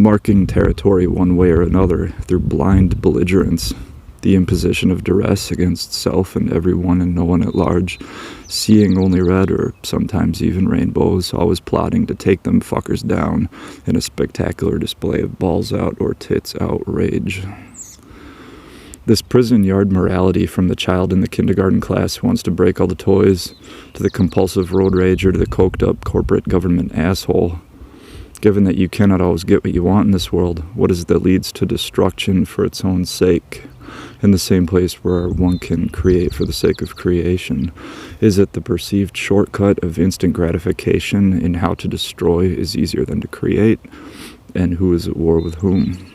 marking territory one way or another through blind belligerence, the imposition of duress against self and everyone and no one at large, seeing only red or sometimes even rainbows, always plotting to take them fuckers down in a spectacular display of balls out or tits out rage. This prison yard morality, from the child in the kindergarten class who wants to break all the toys, to the compulsive road rager, to the coked up corporate government asshole. Given that you cannot always get what you want in this world, what is it that leads to destruction for its own sake? In the same place where one can create for the sake of creation, is it the perceived shortcut of instant gratification in how to destroy is easier than to create? And who is at war with whom?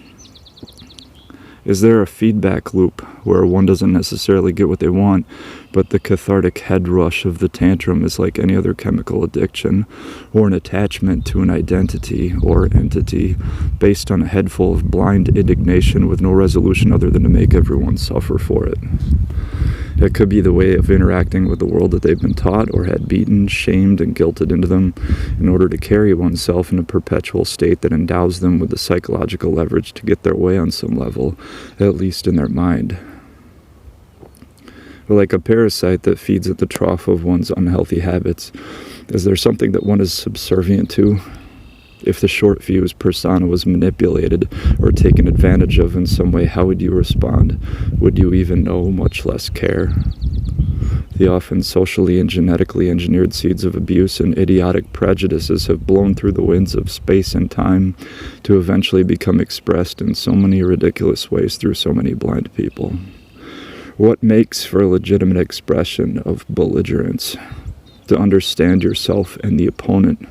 Is there a feedback loop where one doesn't necessarily get what they want, but the cathartic head rush of the tantrum is like any other chemical addiction, or an attachment to an identity or entity based on a head full of blind indignation with no resolution other than to make everyone suffer for it? It could be the way of interacting with the world that they've been taught or had beaten, shamed, and guilted into them in order to carry oneself in a perpetual state that endows them with the psychological leverage to get their way on some level, at least in their mind. Or like a parasite that feeds at the trough of one's unhealthy habits. Is there something that one is subservient to? If the short fuse persona was manipulated or taken advantage of in some way, how would you respond? Would you even know, much less care? The often socially and genetically engineered seeds of abuse and idiotic prejudices have blown through the winds of space and time to eventually become expressed in so many ridiculous ways through so many blind people. What makes for a legitimate expression of belligerence? To understand yourself and the opponent,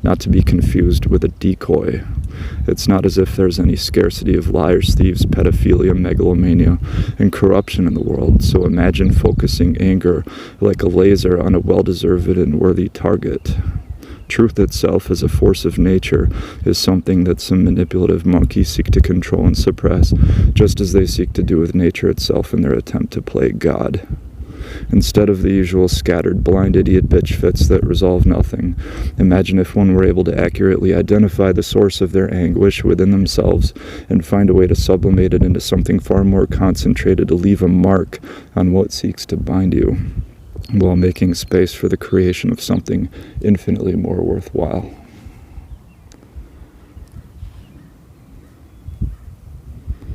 not to be confused with a decoy. It's not as if there's any scarcity of liars, thieves, pedophilia, megalomania, and corruption in the world, so imagine focusing anger like a laser on a well-deserved and worthy target. Truth itself as a force of nature is something that some manipulative monkeys seek to control and suppress, just as they seek to do with nature itself in their attempt to play God. Instead of the usual scattered, blind idiot bitch fits that resolve nothing, imagine if one were able to accurately identify the source of their anguish within themselves and find a way to sublimate it into something far more concentrated to leave a mark on what seeks to bind you, while making space for the creation of something infinitely more worthwhile.